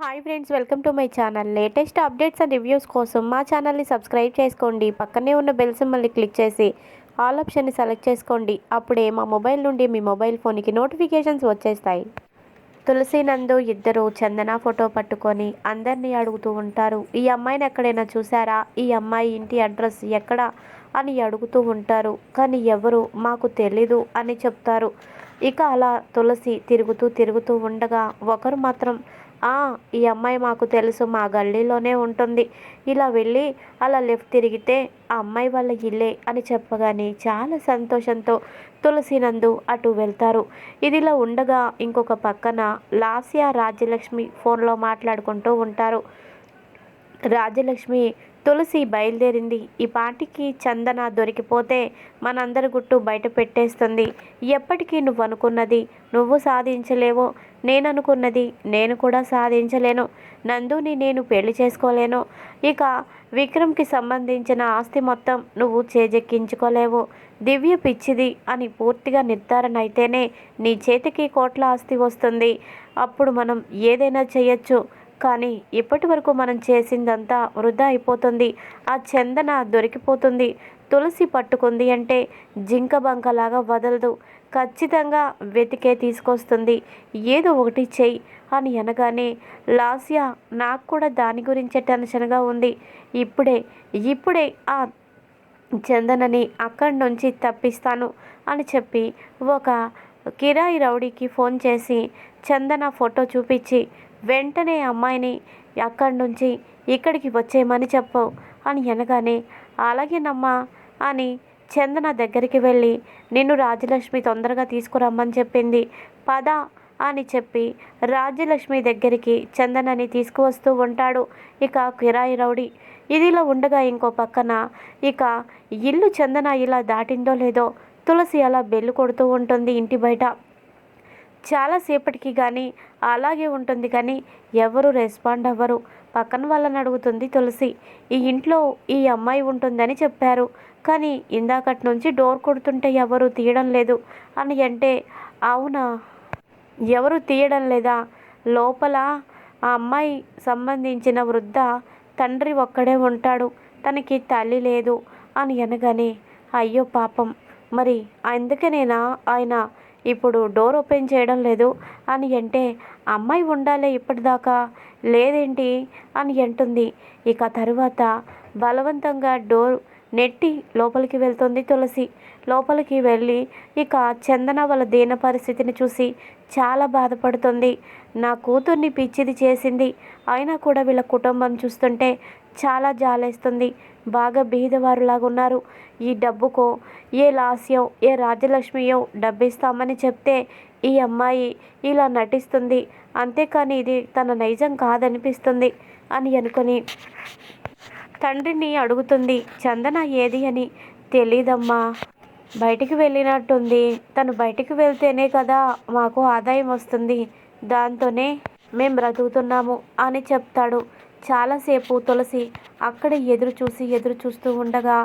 Hi friends, welcome to my channel. Latest updates and reviews కోసం మా ఛానల్ని subscribe చేసుకోండి. పక్కనే ఉన్న బెల్ సింబల్ని క్లిక్ చేసి ఆల్ ఆప్షన్ని సెలెక్ట్ చేసుకోండి. అప్పుడే మా మొబైల్ నుండి మీ మొబైల్ ఫోన్కి నోటిఫికేషన్స్ వచ్చేస్తాయి. తులసి నందు ఇద్దరు చందన ఫోటో పట్టుకొని అందరినీ అడుగుతూ ఉంటారు. ఈ అమ్మాయిని ఎక్కడైనా చూసారా, ఈ అమ్మాయి ఇంటి అడ్రస్ ఎక్కడ అని అడుగుతూ ఉంటారు. కానీ ఎవరు మాకు తెలీదు అని చెప్తారు. ఇక అలా తులసి తిరుగుతూ ఉండగా ఒకరు మాత్రం ఈ అమ్మాయి మాకు తెలుసు, మా గల్లీలోనే ఉంటుంది, ఇలా వెళ్ళి అలా లెఫ్ట్ తిరిగితే ఆ అమ్మాయి వాళ్ళ ఇల్లే అని చెప్పగానే చాలా సంతోషంతో తులసి నందు అటు వెళ్తారు. ఇదిలా ఉండగా ఇంకొక పక్కన లాస్య రాజ్యలక్ష్మి ఫోన్లో మాట్లాడుకుంటూ ఉంటారు. రాజ్యలక్ష్మి, తులసి బయలుదేరింది, ఈ పాటికి చందన దొరికిపోతే మనందరి గుట్టు బయట పెట్టేస్తుంది. ఎప్పటికీ నువ్వు అనుకున్నది నువ్వు సాధించలేవో, నేను అనుకున్నది నేను కూడా సాధించలేను, నందుని నేను పెళ్లి చేసుకోలేను, ఇక విక్రమ్కి సంబంధించిన ఆస్తి మొత్తం నువ్వు చేజెక్కించుకోలేవు, దివ్య పిచ్చిది అని పూర్తిగా నిర్ధారణ అయితేనే నీ చేతికి కోట్ల ఆస్తి వస్తుంది. అప్పుడు మనం ఏదైనా చేయొచ్చు. కానీ ఇప్పటి వరకు మనం చేసిందంతా వృధా అయిపోతుంది. ఆ చందన దొరికిపోతుంది. తులసి పట్టుకుంది అంటే జింక బంకలాగా వదలదు. ఖచ్చితంగా వెతికే తీసుకొస్తుంది. ఏదో ఒకటి చెయ్యి అని అనగానే లాస్య, నాకు కూడా దాని గురించే టెన్షన్గా ఉంది. ఇప్పుడే ఆ చందనని అక్కడి నుంచి తప్పిస్తాను అని చెప్పి ఒక కిరాయి రౌడీకి ఫోన్ చేసి చందన ఫోటో చూపించి వెంటనే అమ్మాయిని అక్కడి నుంచి ఇక్కడికి వచ్చేయమని చెప్పు అని అనగానే అలాగేనమ్మా అని చందన దగ్గరికి వెళ్ళి నిన్ను రాజ్యలక్ష్మి తొందరగా తీసుకురమ్మని చెప్పింది, పద అని చెప్పి రాజ్యలక్ష్మి దగ్గరికి చందనని తీసుకువస్తూ ఉంటాడు ఇక కిరాయి రౌడీ. ఇదిలా ఉండగా ఇంకో పక్కన ఇక ఇల్లు చందన ఇలా దాటిందో లేదో తులసి అలా బెల్లు కొడుతూ ఉంటుంది ఇంటి బయట. చాలాసేపటికి కానీ అలాగే ఉంటుంది కానీ ఎవరు రెస్పాండ్ అవ్వరు. పక్కన వాళ్ళని అడుగుతుంది తులసి. ఈ ఇంట్లో ఈ అమ్మాయి ఉంటుందని చెప్పారు, కానీ ఇందాకటి నుంచి డోర్ కొడుతుంటే ఎవరు తీయడం లేదు అని అంటే, అవునా, ఎవరు తీయడం లేదా, లోపల ఆ అమ్మాయి సంబంధించిన వృద్ధ తండ్రి ఒక్కడే ఉంటాడు, తనకి తల్లి లేదు అని అనగానే అయ్యో పాపం, మరి అందుకనేనా ఆయన ఇప్పుడు డోర్ ఓపెన్ చేయడం లేదు అని అంటే, అమ్మాయి ఉండాలే ఇప్పటిదాకా, లేదేంటి అని అంటుంది. ఇక తరువాత బలవంతంగా డోర్ నెట్టి లోపలికి వెళ్తుంది తులసి. లోపలికి వెళ్ళి ఇక చందన వాళ్ళ దీన పరిస్థితిని చూసి చాలా బాధపడుతుంది. నా కూతుర్ని పిచ్చిది చేసింది, అయినా కూడా వీళ్ళ కుటుంబం చూస్తుంటే చాలా జాలేస్తుంది. బాగా బీదవారులాగా ఉన్నారు. ఈ డబ్బుకో ఏ లాస్యో ఏ రాజ్యలక్ష్మియో డబ్బిస్తామని చెప్తే ఈ అమ్మాయి ఇలా నటిస్తుంది, అంతేకాని ఇది తన నైజం కాదనిపిస్తుంది అని అనుకొని తండ్రిని అడుగుతుంది. చందన ఏది అని, తెలీదమ్మా, బయటికి వెళ్ళినట్టుంది, తను బయటికి వెళ్తేనే కదా మాకు ఆదాయం వస్తుంది, దాంతోనే మేము బ్రతుకుతున్నాము అని చెప్తాడు. చాలాసేపు తులసి అక్కడే ఎదురు చూస్తూ ఉండగా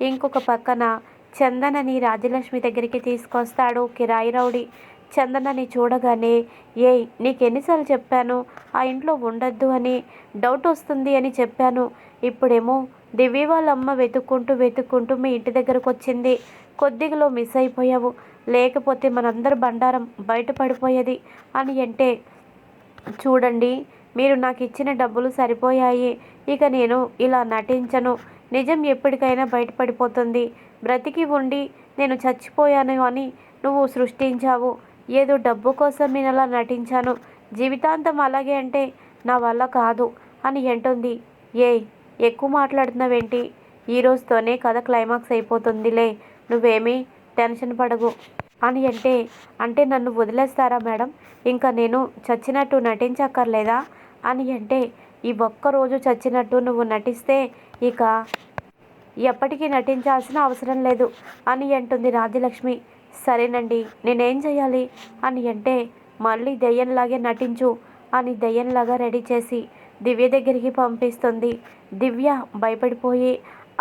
ఇంకొక పక్కన చందనని రాజ్యలక్ష్మి దగ్గరికి తీసుకొస్తాడు కిరాయి రౌడీ. చందనని చూడగానే, నీకెన్నిసార్లు చెప్పాను ఆ ఇంట్లో ఉండొద్దు అని, డౌట్ వస్తుంది అని చెప్పాను, ఇప్పుడేమో దివ్య వాళ్ళ అమ్మ వెతుక్కుంటూ మీ ఇంటి దగ్గరకు వచ్చింది, కొద్దిగలో మిస్ అయిపోయావు, లేకపోతే మనందరి బండారం బయటపడిపోయేది అని అంటే, చూడండి, మీరు నాకు ఇచ్చిన డబ్బులు సరిపోయాయి, ఇక నేను ఇలా నటించను, నిజం ఎప్పటికైనా బయటపడిపోతుంది, బ్రతికి ఉండి నేను చచ్చిపోయాను అని నువ్వు సృష్టించావు, ఏదో డబ్బు కోసం నేను అలా నటించాను, జీవితాంతం అలాగే అంటే నా వల్ల కాదు అని అంటుంది. ఎక్కువ మాట్లాడుతున్నావేంటి, ఈరోజుతోనే కథ క్లైమాక్స్ అయిపోతుందిలే, నువ్వేమీ టెన్షన్ పడగు అని అంటే నన్ను వదిలేస్తారా మేడం, ఇంకా నేను చచ్చినట్టు నటించక్కర్లేదా అని అంటే, ఈ ఒక్కరోజు చచ్చినట్టు నువ్వు నటిస్తే ఇక ఎప్పటికీ నటించాల్సిన అవసరం లేదు అని అంటుంది రాజ్యలక్ష్మి. సరేనండి, నేనేం చేయాలి అని అంటే, మళ్ళీ దెయ్యంలాగే నటించు అని దెయ్యంలాగా రెడీ చేసి దివ్య దగ్గరికి పంపిస్తుంది. దివ్య భయపడిపోయి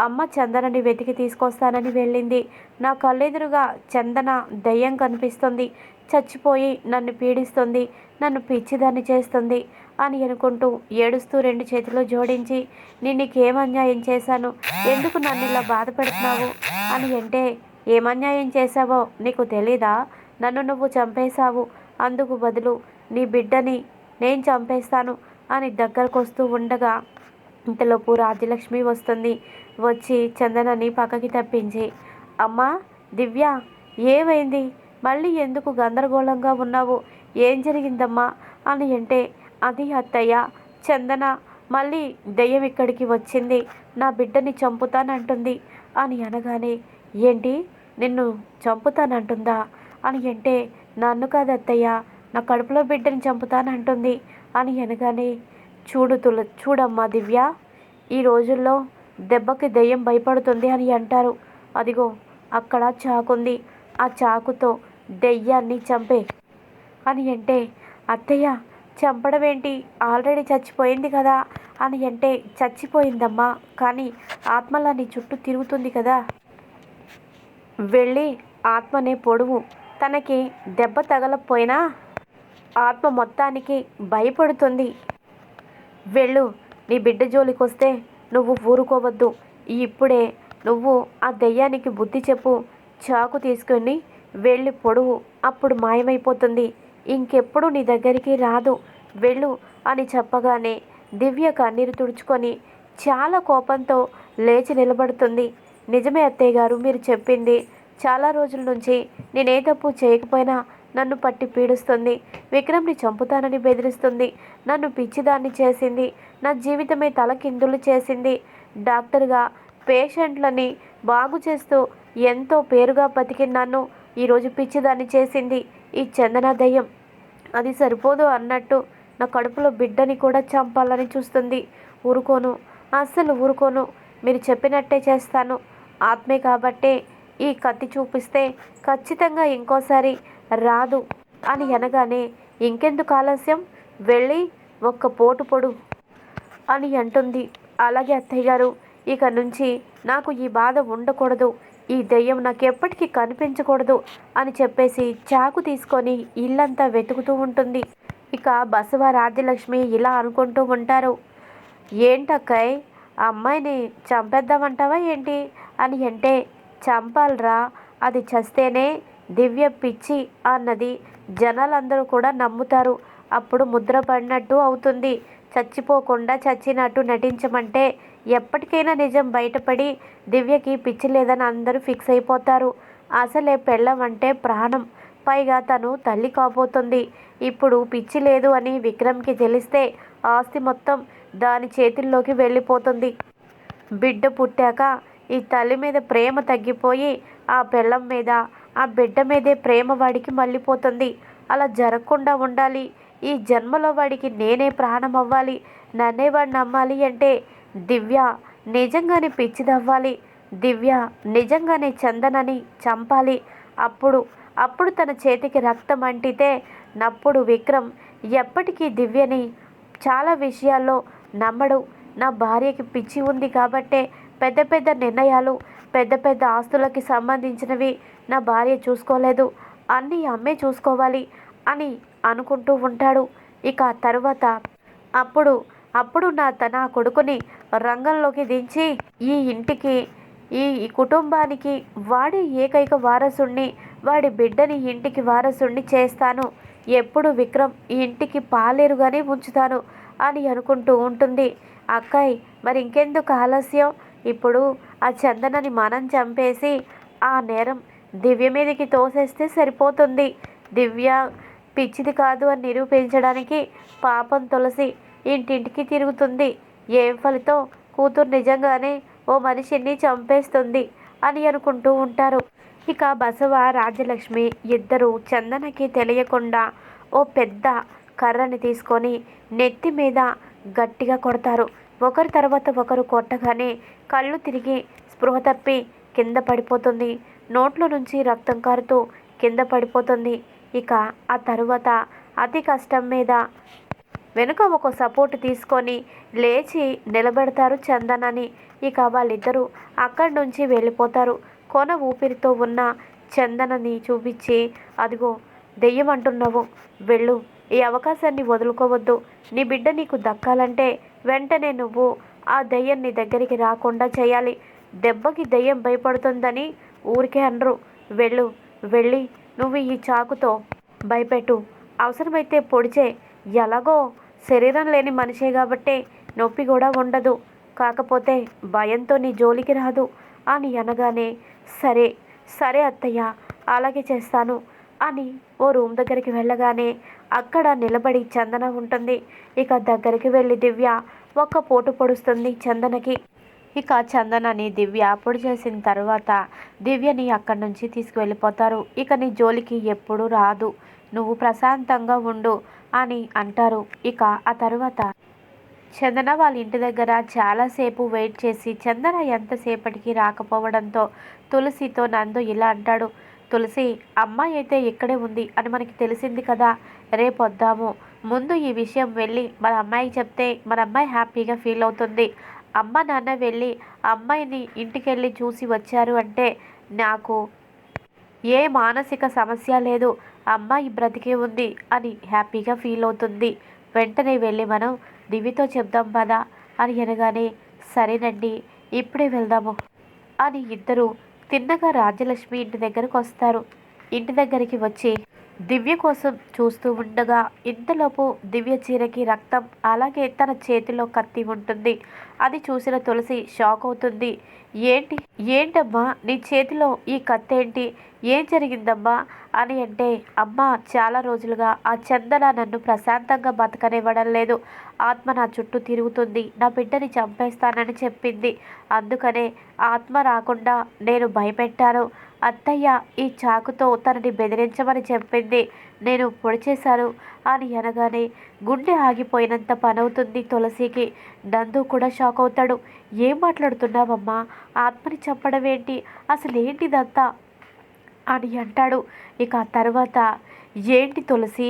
అమ్మ చందనని వెతికి తీసుకొస్తానని వెళ్ళింది. నా కళ్ళెదురుగా చందన దెయ్యం కనిపిస్తుంది, చచ్చిపోయి నన్ను పీడిస్తుంది, నన్ను పిచ్చిదాన్ని చేస్తుంది అని అనుకుంటూ ఏడుస్తూ రెండు చేతులు జోడించి, నేను నీకేం అన్యాయం చేశాను, ఎందుకు నన్ను ఇలా బాధ పెడుతున్నావు అని అంటే, ఏమన్యాయం చేశావో నీకు తెలీదా, నన్ను నువ్వు చంపేశావు, అందుకు బదులు నీ బిడ్డని నేను చంపేస్తాను అని దగ్గరకు వస్తూ ఉండగా ఇంతలోపు రాజ్యలక్ష్మి వస్తుంది. వచ్చి చందనని పక్కకి తప్పించి, అమ్మా దివ్య, ఏమైంది, మళ్ళీ ఎందుకు గందరగోళంగా ఉన్నావు, ఏం జరిగిందమ్మా అని అంటే, అది అత్తయ్య, చందన మళ్ళీ దెయ్యం ఇక్కడికి వచ్చింది, నా బిడ్డని చంపుతానంటుంది అని అనగానే, ఏంటి నిన్ను చంపుతానంటుందా అని అంటే, నన్ను కాదు అత్తయ్య, నా కడుపులో బిడ్డని చంపుతానంటుంది అని అనగానే, చూడమ్మా దివ్య, ఈ రోజుల్లో దెబ్బకి దెయ్యం భయపడుతుంది అని అంటారు, అదిగో అక్కడ చాకుంది, ఆ చాకుతో దెయ్యాన్ని చంపే అని అంటే, అత్తయ్య చంపడం ఏంటి, ఆల్రెడీ చచ్చిపోయింది కదా అని అంటే, చచ్చిపోయిందమ్మా, కానీ ఆత్మలా నీ చుట్టూ తిరుగుతుంది కదా, వెళ్ళి ఆత్మనే పొడువు, తనకి దెబ్బ తగలకపోయినా ఆత్మ మొత్తానికి భయపడుతుంది, వెళ్ళు, నీ బిడ్డ జోలికి వస్తే నువ్వు ఊరుకోవద్దు, ఇప్పుడే నువ్వు ఆ దెయ్యానికి బుద్ధి చెప్పు, చాకు తీసుకొని వెళ్ళి పొడువు, అప్పుడు మాయమైపోతుంది, ఇంకెప్పుడు నీ దగ్గరికి రాదు, వెళ్ళు అని చెప్పగానే దివ్య కన్నీరు తుడుచుకొని చాలా కోపంతో లేచి నిలబడుతుంది. నిజమే అత్తయ్య గారు, మీరు చెప్పింది, చాలా రోజుల నుంచి నేనే తప్పు చేయకపోయినా నన్ను పట్టి పీడిస్తుంది, విక్రమ్ని చంపుతానని బెదిరిస్తుంది, నన్ను పిచ్చిదాన్ని చేసింది, నా జీవితమే తలకిందులు చేసింది, డాక్టర్గా పేషెంట్లని బాగు చేస్తూ ఎంతో పేరుగా బతికిన నన్ను ఈరోజు పిచ్చిదాన్ని చేసింది ఈ చందన దయ్యం, అది సరిపోదు అన్నట్టు నా కడుపులో బిడ్డని కూడా చంపాలని చూస్తుంది, ఊరుకోను, అస్సలు ఊరుకోను, మీరు చెప్పినట్టే చేస్తాను, ఆత్మే కాబట్టే ఈ కత్తి చూపిస్తే ఖచ్చితంగా ఇంకోసారి రాదు అని అనగానే, ఇంకెందుకు ఆలస్యం, వెళ్ళి ఒక్క పోటు పొడు అని అంటుంది. అలాగే అత్తయ్య గారు, ఇక నుంచి నాకు ఈ బాధ ఉండకూడదు, ఈ దెయ్యం నాకు ఎప్పటికీ కనిపించకూడదు అని చెప్పేసి చాకు తీసుకొని ఇల్లంతా వెతుకుతూ ఉంటుంది. ఇక బసవ రాజ్యలక్ష్మి ఇలా అనుకుంటూ ఉంటారు, ఏంటక్కాయ్, ఆ అమ్మాయిని చంపేద్దామంటావా ఏంటి అని అంటే, చంపాలరా, అది చస్తేనే దివ్య పిచ్చి అన్నది జనాలందరూ కూడా నమ్ముతారు, అప్పుడు ముద్ర పడినట్టు అవుతుంది, చచ్చిపోకుండా చచ్చినట్టు నటించమంటే ఎప్పటికైనా నిజం బయటపడి దివ్యకి పిచ్చి లేదని అందరూ ఫిక్స్ అయిపోతారు, అసలే పెళ్ళం అంటే ప్రాణం, పైగా తను తల్లి కాబోతుంది, ఇప్పుడు పిచ్చి లేదు అని విక్రమ్కి తెలిస్తే ఆస్తి మొత్తం దాని చేతుల్లోకి వెళ్ళిపోతుంది, బిడ్డ పుట్టాక ఈ తల్లి మీద ప్రేమ తగ్గిపోయి ఆ పెళ్ళం మీద ఆ బిడ్డ మీదే ప్రేమ వాడికి మళ్ళీపోతుంది, అలా జరగకుండా ఉండాలి, ఈ జన్మలో వాడికి నేనే ప్రాణం అవ్వాలి, నన్నే వాడు నమ్మాలి అంటే దివ్య నిజంగానే పిచ్చిదవ్వాలి, దివ్య నిజంగానే చందనని చంపాలి, అప్పుడు తన చేతికి రక్తం అంటితే నప్పుడు విక్రమ్ ఎప్పటికీ దివ్యని చాలా విషయాల్లో నమ్మడు, నా భార్యకి పిచ్చి ఉంది కాబట్టే పెద్ద పెద్ద నిర్ణయాలు, పెద్ద పెద్ద ఆస్తులకి సంబంధించినవి నా భార్య చూసుకోలేదు, అన్నీ అమ్మే చూసుకోవాలి అని అనుకుంటూ ఉంటాడు. ఇక తరువాత అప్పుడు నా కొడుకుని రంగంలోకి దించి ఈ ఇంటికి ఈ కుటుంబానికి వాడి ఏకైక వారసుణ్ణి, వాడి బిడ్డని ఇంటికి వారసుణ్ణి చేస్తాను, ఎప్పుడు విక్రమ్ ఈ ఇంటికి పాలేరుగానే ఉంచుతాను అని అనుకుంటూ ఉంటుంది. అక్కాయ్, మరి ఇంకెందుకు ఆలస్యం, ఇప్పుడు ఆ చందనని మనం చంపేసి ఆ నేరం దివ్య మీదకి తోసేస్తే సరిపోతుంది, దివ్య పిచ్చిది కాదు అని నిరూపించడానికి పాపం తులసి ఇంటింటికి తిరుగుతుంది, ఏం ఫలితం, కూతురు నిజంగానే ఓ మనిషిని చంపేస్తుంది అని అనుకుంటూ ఉంటారు. ఇక బసవ రాజ్యలక్ష్మి ఇద్దరు చందనకి తెలియకుండా ఓ పెద్ద కర్రని తీసుకొని నెత్తి మీద గట్టిగా కొడతారు. ఒకరి తర్వాత ఒకరు కొట్టగానే కళ్ళు తిరిగి స్పృహ తప్పి కింద పడిపోతుంది, నోట్లో నుంచి రక్తం కారుతూ కింద పడిపోతుంది. ఇక ఆ తరువాత అతి కష్టం మీద వెనుక ఒక సపోర్ట్ తీసుకొని లేచి నిలబెడతారు చందనని. ఇక వాళ్ళిద్దరూ అక్కడి నుంచి వెళ్ళిపోతారు. కొన ఊపిరితో ఉన్న చందనని చూపించి, అదిగో దెయ్యం అంటున్నావు, వెళ్ళు, ఈ అవకాశాన్ని వదులుకోవద్దు. నీ బిడ్డ నీకు దక్కాలంటే వెంటనే నువ్వు ఆ దెయ్యం నీ దగ్గరికి రాకుండా చేయాలి. దెబ్బకి దెయ్యం భయపడుతుందని ఊరికే అనరు. వెళ్ళు, వెళ్ళి నువ్వు ఈ చాకుతో భయపెట్టు. అవసరమైతే పొడిచే. ఎలాగో శరీరం లేని మనిషే కాబట్టి నొప్పి కూడా ఉండదు. కాకపోతే భయంతో నీ జోలికి రాదు అని అనగానే, సరే సరే అత్తయ్య, అలాగే చేస్తాను అని ఓ రూమ్ దగ్గరికి వెళ్ళగానే అక్కడ నిలబడి చందన ఉంటుంది. ఇక దగ్గరికి వెళ్ళి దివ్య ఒక్క పోటు పొడుస్తుంది చందనకి. ఇక చందనని దివ్య పొడి చేసిన తర్వాత దివ్యని అక్కడి నుంచి తీసుకువెళ్ళిపోతారు. ఇక నీ జోలికి ఎప్పుడు రాదు, నువ్వు ప్రశాంతంగా ఉండు అని అంటారు. ఇక ఆ తర్వాత చందన వాళ్ళ ఇంటి దగ్గర చాలాసేపు వెయిట్ చేసి చందన ఎంతసేపటికి రాకపోవడంతో తులసితో నందు ఇలా అంటాడు. తులసి, అమ్మాయి అయితే ఇక్కడే ఉంది అని మనకి తెలిసింది కదా, రేపు వద్దాము. ముందు ఈ విషయం వెళ్ళి మన అమ్మాయికి చెప్తే మన అమ్మాయి హ్యాపీగా ఫీల్ అవుతుంది. అమ్మ నాన్న వెళ్ళి అమ్మాయిని ఇంటికెళ్ళి చూసి వచ్చారు అంటే నాకు ఏ మానసిక సమస్య లేదు, అమ్మాయి బ్రతికే ఉంది అని హ్యాపీగా ఫీల్ అవుతుంది. వెంటనే వెళ్ళి మనం దివ్యతో చెప్దాం పదా అని అనగానే, సరేనండి ఇప్పుడే వెళ్దాము అని ఇద్దరు తిన్నగా రాజ్యలక్ష్మి ఇంటి దగ్గరకు వస్తారు. ఇంటి దగ్గరికి వచ్చి దివ్య కోసం చూస్తూ ఉండగా ఇంతలోపు దివ్య చీరకి రక్తం, అలాగే తన చేతిలో కత్తి ఉంటుంది. అది చూసిన తులసి షాక్ అవుతుంది. ఏంటి ఏంటమ్మా నీ చేతిలో ఈ కత్తి ఏంటి, ఏం జరిగిందమ్మా అని అంటే, అమ్మ చాలా రోజులుగా ఆ చందన నన్ను ప్రశాంతంగా బతకనివ్వడం లేదు. ఆత్మ నా చుట్టూ తిరుగుతుంది, నా బిడ్డని చంపేస్తానని చెప్పింది. అందుకనే ఆత్మ రాకుండా నేను భయపెట్టాను. అత్తయ్య ఈ చాకుతో తనని బెదిరించమని చెప్పింది, నేను పొడి చేశాను అని అనగానే గుండె ఆగిపోయినంత పనవుతుంది తులసికి. నందు కూడా షాక్ అవుతాడు. ఏం మాట్లాడుతున్నావమ్మా, ఆత్మని చంపడం ఏంటి, అసలు ఏంటిదంతా అని అంటాడు. ఇక ఆ తర్వాత, ఏంటి తులసి,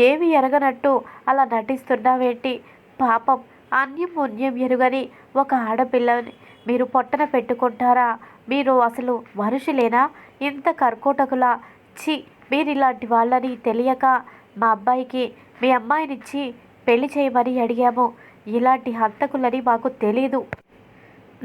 ఏమి ఎరగనట్టు అలా నటిస్తున్నావేంటి, పాపం అన్యం పుణ్యం ఎరుగని ఒక ఆడపిల్లని మీరు పొట్టన పెట్టుకుంటారా, మీరు అసలు మనుషులేనా, ఇంత కర్కోటకులా, చి మీరు ఇలాంటి వాళ్ళని తెలియక మా అబ్బాయికి మీ అమ్మాయినిచ్చి పెళ్లి చేయమని అడిగాము, ఇలాంటి హంతకులని మాకు తెలీదు.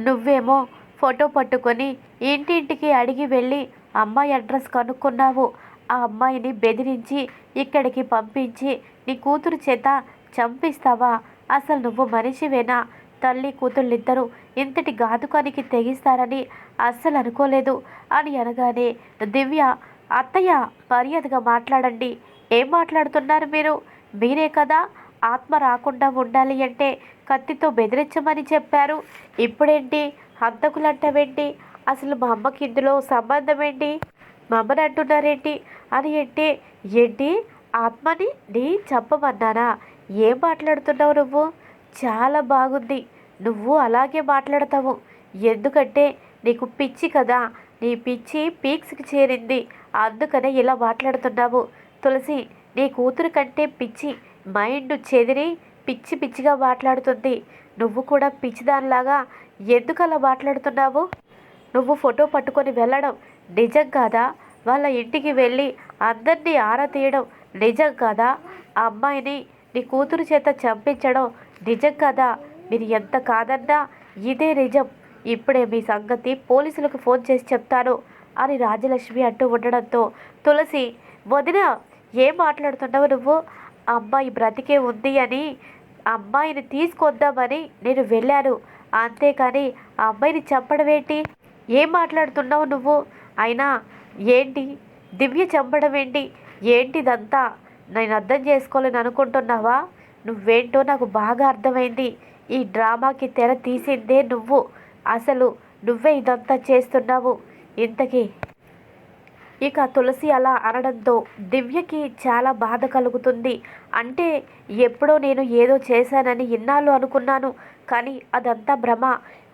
నువ్వేమో ఫోటో పట్టుకొని ఇంటింటికి అడిగి వెళ్ళి అమ్మాయి అడ్రస్ కనుక్కున్నావు. ఆ అమ్మాయిని బెదిరించి ఇక్కడికి పంపించి నీ కూతురు చేత చంపిస్తావా, అసలు నువ్వు మనిషివేనా, తల్లి కూతుళ్ళిద్దరూ ఇంతటి ఘాతుకానికి తెగిస్తారని అస్సలు అనుకోలేదు అని అనగానే దివ్య, అత్తయ్య మర్యాదగా మాట్లాడండి, ఏం మాట్లాడుతున్నారు మీరు, మీరే కదా ఆత్మ రాకుండా ఉండాలి అంటే కత్తితో బెదిరించమని చెప్పారు, ఇప్పుడేంటి హంతకులంటావేంటి, అసలు మా అమ్మకి ఇందులో సంబంధం ఏంటి, మా అమ్మని అంటున్నారేంటి అని అంటే, ఏంటి ఆత్మని నీ చంపమన్నానా, ఏం మాట్లాడుతున్నావు నువ్వు, చాలా బాగుంది, నువ్వు అలాగే మాట్లాడతావు, ఎందుకంటే నీకు పిచ్చి కదా, నీ పిచ్చి పీక్స్కి చేరింది, అందుకనే ఇలా మాట్లాడుతున్నావు. తులసి, నీ కూతురు కంటే పిచ్చి మైండ్ చెదిరి పిచ్చి పిచ్చిగా మాట్లాడుతుంది, నువ్వు కూడా పిచ్చిదానిలాగా ఎందుకు అలా మాట్లాడుతున్నావు, నువ్వు ఫోటో పట్టుకొని వెళ్ళడం నిజం కాదా, వాళ్ళ ఇంటికి వెళ్ళి అందరినీ ఆరా తీయడం నిజం కాదా, ఆ అమ్మాయిని నీ కూతురు చేత చంపించడం నిజం కాదా, మీరు ఎంత కాదన్నా ఇదే నిజం, ఇప్పుడే మీ సంగతి పోలీసులకు ఫోన్ చేసి చెప్తాను అని రాజలక్ష్మి అంటూ ఉండడంతో తులసి, వదిన ఏం మాట్లాడుతున్నావు నువ్వు, అమ్మాయి బ్రతికే ఉంది అని అమ్మాయిని తీసుకొద్దామని నేను వెళ్ళాను, అంతేకాని ఆ అమ్మాయిని చంపడం ఏంటి, ఏం మాట్లాడుతున్నావు నువ్వు, అయినా ఏంటి దివ్య చంపడం ఏంటి, ఏంటిదంతా నేను అర్థం చేసుకోలేని అనుకుంటున్నావా, నువ్వేంటో నాకు బాగా అర్థమైంది, ఈ డ్రామాకి తెర తీసిందే నువ్వు, అసలు నువ్వే ఇదంతా చేస్తున్నావు ఇంతకీ. ఇక తులసి అలా అనడంతో దివ్యకి చాలా బాధ కలుగుతుంది. అంటే ఎప్పుడో నేను ఏదో చేశానని ఇన్నాళ్ళు అనుకున్నాను, కానీ అదంతా భ్రమ,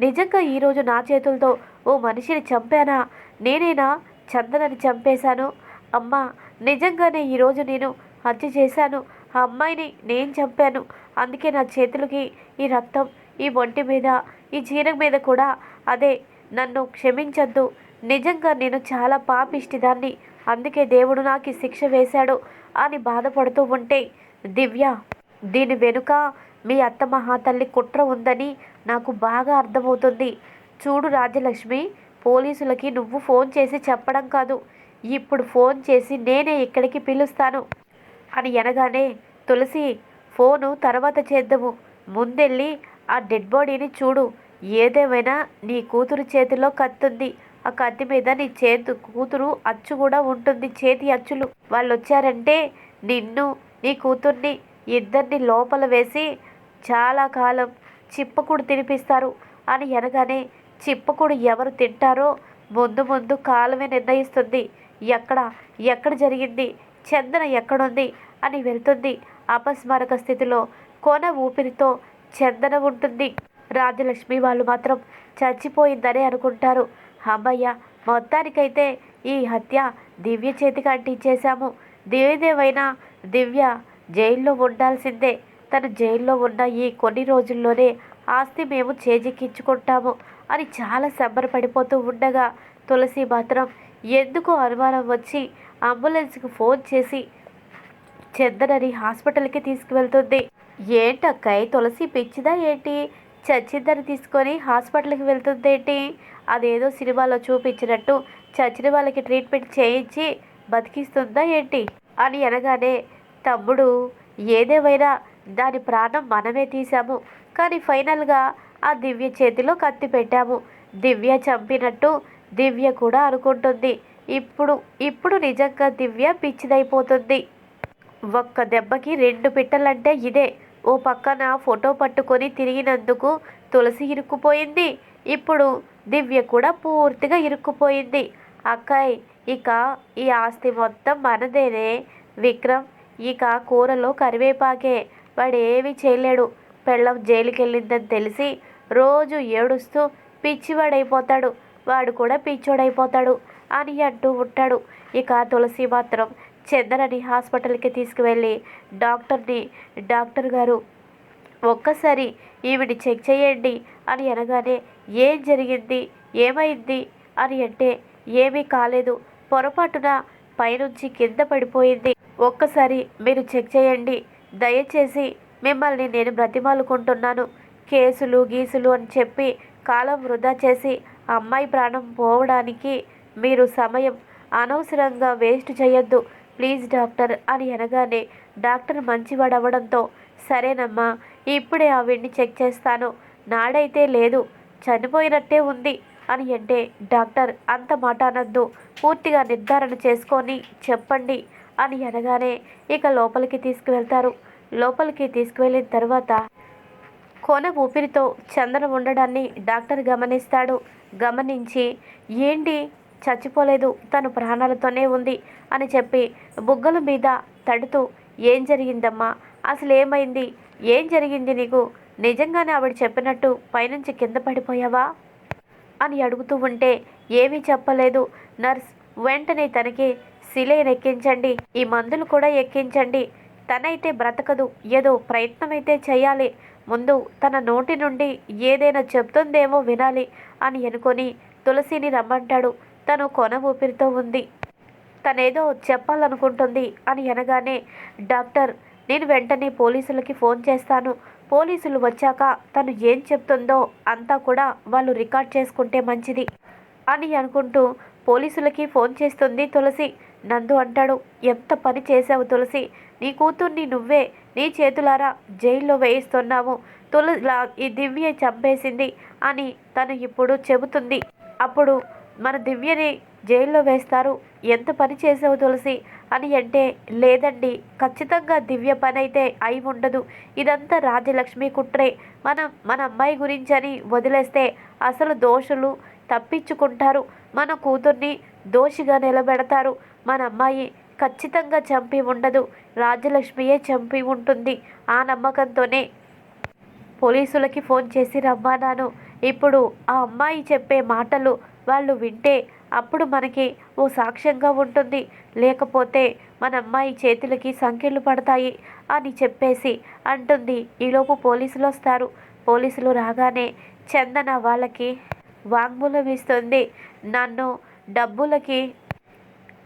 నిజంగా ఈరోజు నా చేతులతో ఓ మనిషిని చంపానా, నేనేనా చందనని చంపేశాను, అమ్మ నిజంగానే ఈరోజు నేను హత్య చేశాను, ఆ అమ్మాయిని నేను చంపాను, అందుకే నా చేతులకి ఈ రక్తం, ఈ ఒంటి మీద, ఈ చీర మీద కూడా అదే, నన్ను క్షమించద్దు, నిజంగా నేను చాలా పాపిష్టిదాన్ని, అందుకే దేవుడు నాకు శిక్ష వేశాడు అని బాధపడుతూ ఉంటే దివ్య, దీని వెనుక మీ అత్త మహాతల్లి కుట్ర ఉందని నాకు బాగా అర్థమవుతుంది. చూడు రాజ్యలక్ష్మి, పోలీసులకి నువ్వు ఫోన్ చేసి చెప్పడం కాదు, ఇప్పుడు ఫోన్ చేసి నేనే ఇక్కడికి పిలుస్తాను అని అనగానే, తులసి, ఫోను తర్వాత చేద్దాము, ముందెళ్ళి ఆ డెడ్ బాడీని చూడు. ఏదేమైనా నీ కూతురు చేతిలో కత్తుంది. ఆ కత్తి మీద నీ కూతురు అచ్చు కూడా ఉంటుంది, చేతి అచ్చులు. వాళ్ళు వచ్చారంటే నిన్ను, నీ కూతుర్ని ఇద్దరిని లోపల వేసి చాలా కాలం చిప్పకుడు తినిపిస్తారు అని అనగానే, చిప్పకుడు ఎవరు తింటారో ముందు ముందు కాలమే నిర్ణయిస్తుంది. ఎక్కడ ఎక్కడ జరిగింది, చందన ఎక్కడుంది అని వెళ్తుంది. అపస్మారక స్థితిలో కొన ఊపిరితో చందన ఉంటుంది. రాజలక్ష్మి వాళ్ళు మాత్రం చచ్చిపోయిందని అనుకుంటారు. అమ్మయ్య, మొత్తానికైతే ఈ హత్య దివ్య చేతికి అంటించేశాము. ఏదేమైనా దివ్య జైల్లో ఉండాల్సిందే. తను జైల్లో ఉన్న ఈ కొన్ని రోజుల్లోనే ఆస్తి మేము చేజిక్కించుకుంటాము అని చాలా సంబరపడిపోతూ ఉండగా, తులసి మాత్రం ఎందుకో అనుమానం వచ్చి అంబులెన్స్కి ఫోన్ చేసి చందనని హాస్పిటల్కి తీసుకువెళ్తుంది. ఏంటక్కాయ్, తులసి పిచ్చిదా ఏంటి? చచ్చిందని తీసుకొని హాస్పిటల్కి వెళ్తుందేంటి? అదేదో సినిమాలో చూపించినట్టు చచ్చిన వాళ్ళకి ట్రీట్మెంట్ చేయించి బతికిస్తుందా ఏంటి అని అనగానే, తమ్ముడు, ఏదేమైనా దాని ప్రాణం మనమే తీసాము, కానీ ఫైనల్గా ఆ దివ్య చేతిలో కత్తి పెట్టాము. దివ్య చంపినట్టు దివ్య కూడా అనుకుంటుంది. ఇప్పుడు ఇప్పుడు నిజంగా దివ్య పిచ్చిదైపోతుంది. ఒక్క దెబ్బకి రెండు పిట్టలంటే ఇదే. ఓ పక్కన ఫోటో పట్టుకొని తిరిగినందుకు తులసి ఇరుక్కుపోయింది, ఇప్పుడు దివ్య కూడా పూర్తిగా ఇరుక్కుపోయింది. అక్కాయ్, ఇక ఈ ఆస్తి మొత్తం మనదేనే. విక్రమ్ ఇక కూరలో కరివేపాకే, వాడేమీ చేయలేడు. పెళ్ళం జైలుకి వెళ్ళిందని తెలిసి రోజు ఏడుస్తూ పిచ్చివాడైపోతాడు, వాడు కూడా పిచ్చోడైపోతాడు అని అంటూ ఉంటాడు. ఇక తులసి మాత్రం చందనని హాస్పిటల్కి తీసుకువెళ్ళి డాక్టర్ గారు ఒక్కసారి ఈవిని చెక్ చేయండి అని అనగానే, ఏం జరిగింది, ఏమైంది అని అంటే, ఏమీ కాలేదు, పొరపాటున పైనుంచి కింద పడిపోయింది, ఒక్కసారి మీరు చెక్ చేయండి, దయచేసి మిమ్మల్ని నేను బ్రతిమాలుకుంటున్నాను. కేసులు గీసులు అని చెప్పి కాలం వృధా చేసి అమ్మాయి ప్రాణం పోవడానికి మీరు సమయం అనవసరంగా వేస్ట్ చేయొద్దు ప్లీజ్ డాక్టర్ అని అనగానే, డాక్టర్ మంచివాడవడంతో, సరేనమ్మా, ఇప్పుడే ఆవిడ్ని చెక్ చేస్తాను, నాడైతే లేదు, చనిపోయినట్టే ఉంది అని అంటే, డాక్టర్ అంత మాట అనద్దు, పూర్తిగా నిర్ధారణ చేసుకొని చెప్పండి అని అనగానే, ఇక లోపలికి తీసుకువెళ్తారు. లోపలికి తీసుకువెళ్ళిన తర్వాత కొన ఊపిరితో చందన ఉండడాన్ని డాక్టర్ గమనిస్తాడు. గమనించి, ఏంటి చచ్చిపోలేదు, తను ప్రాణాలతోనే ఉంది అని చెప్పి బుగ్గల మీద తడుతూ, ఏం జరిగిందమ్మా, అసలు ఏమైంది, ఏం జరిగింది నీకు, నిజంగానే ఆవిడ చెప్పినట్టు పైనుంచి కింద పడిపోయావా అని అడుగుతూ ఉంటే, ఏమీ చెప్పలేదు నర్స్, వెంటనే తనకి సిలైన్ ఎక్కించండి, ఈ మందులు కూడా ఎక్కించండి, తనైతే బ్రతకదు, ఏదో ప్రయత్నం అయితే చేయాలి, ముందు తన నోటి నుండి ఏదైనా చెప్తుందేమో వినాలి అని అనుకొని తులసిని రమ్మంటాడు. తను కొన ఊపిరితో ఉంది, తనేదో చెప్పాలనుకుంటుంది అని అనగానే, డాక్టర్, నేను వెంటనే పోలీసులకి ఫోన్ చేస్తాను, పోలీసులు వచ్చాక తను ఏం చెప్తుందో అంతా కూడా వాళ్ళు రికార్డ్ చేసుకుంటే మంచిది అని అనుకుంటూ పోలీసులకి ఫోన్ చేస్తుంది తులసి. నందు అంటాడు, ఎంత పని చేసావు తులసి, నీ కూతుర్ని నువ్వే నీ చేతులారా జైల్లో వేయిస్తున్నావు, ఈ దివ్య చంపేసింది అని తను ఇప్పుడు చెబుతుంది. అప్పుడు మన దివ్యని జైల్లో వేస్తారు, ఎంత పని చేసావు తులసి అని అంటే, లేదండి, ఖచ్చితంగా దివ్య పని అయితే అయి ఉండదు, ఇదంతా రాజలక్ష్మి కుట్రే, మన అమ్మాయి గురించి అని వదిలేస్తే అసలు దోషులు తప్పించుకుంటారు, మన కూతుర్ని దోషిగా నిలబెడతారు, మన అమ్మాయి ఖచ్చితంగా చంపి ఉండదు, రాజలక్ష్మియే చంపి ఉంటుంది, ఆ నమ్మకంతోనే పోలీసులకి ఫోన్ చేసి రమ్మన్నాను. ఇప్పుడు ఆ అమ్మాయి చెప్పే మాటలు వాళ్ళు వింటే అప్పుడు మనకి ఓ సాక్ష్యంగా ఉంటుంది, లేకపోతే మన అమ్మాయి చేతులకి సంకెళ్ళు పడతాయి అని చెప్పేసి అంటుంది. ఈలోపు పోలీసులు వస్తారు. పోలీసులు రాగానే చందన వాళ్ళకి వాంగ్మూలం ఇస్తుంది. నన్ను డబ్బులకి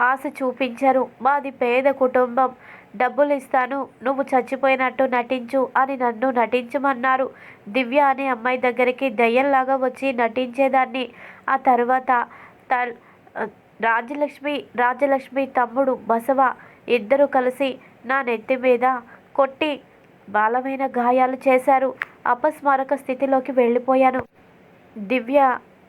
ఆశ చూపించరు, మాది పేద కుటుంబం, డబ్బులు ఇస్తాను, నువ్వు చచ్చిపోయినట్టు నటించు అని నన్ను నటించమన్నారు. దివ్య అనే అమ్మాయి దగ్గరికి దయ్యంలాగా వచ్చి నటించేదాన్ని. ఆ తర్వాత త రాజలక్ష్మి తమ్ముడు బసవ ఇద్దరు కలిసి నా నెత్తి మీద కొట్టి బలమైన గాయాలు చేశారు. అపస్మారక స్థితిలోకి వెళ్ళిపోయాను. దివ్య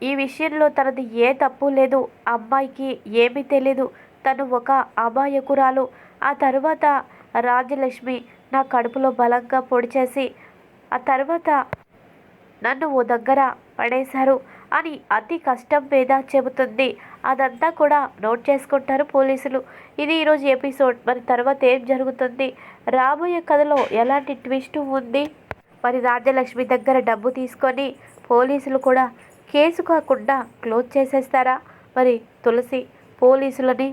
ఈ విషయంలో తనది ఏ తప్పు లేదు. అమ్మాయికి ఏమీ తెలీదు. తను ఒక అమాయకురాలు. ఆ తరువాత రాజలక్ష్మి నా కడుపులో బలంగా పొడి చేసి ఆ తర్వాత నన్ను ఓ దగ్గర పడేశారు అని అతి కష్టం మీద చెబుతుంది. అదంతా కూడా నోట్ చేసుకుంటారు పోలీసులు. ఇది ఈరోజు ఎపిసోడ్. మరి తర్వాత ఏం జరుగుతుంది, రాబోయే కథలో ఎలాంటి ట్విస్ట్ ఉంది, మరి రాజ్యలక్ష్మి దగ్గర డబ్బు తీసుకొని పోలీసులు కూడా కేసు కాకుండా క్లోజ్ చేసేస్తారా, మరి తులసి పోలీసులని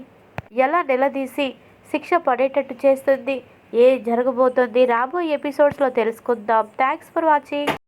ఎలా నిలదీసి శిక్ష పడేటట్టు చేస్తుంది, ఏ జరగబోతుంది రాబోయే ఎపిసోడ్స్లో తెలుసుకుందాం. Thanks for watching.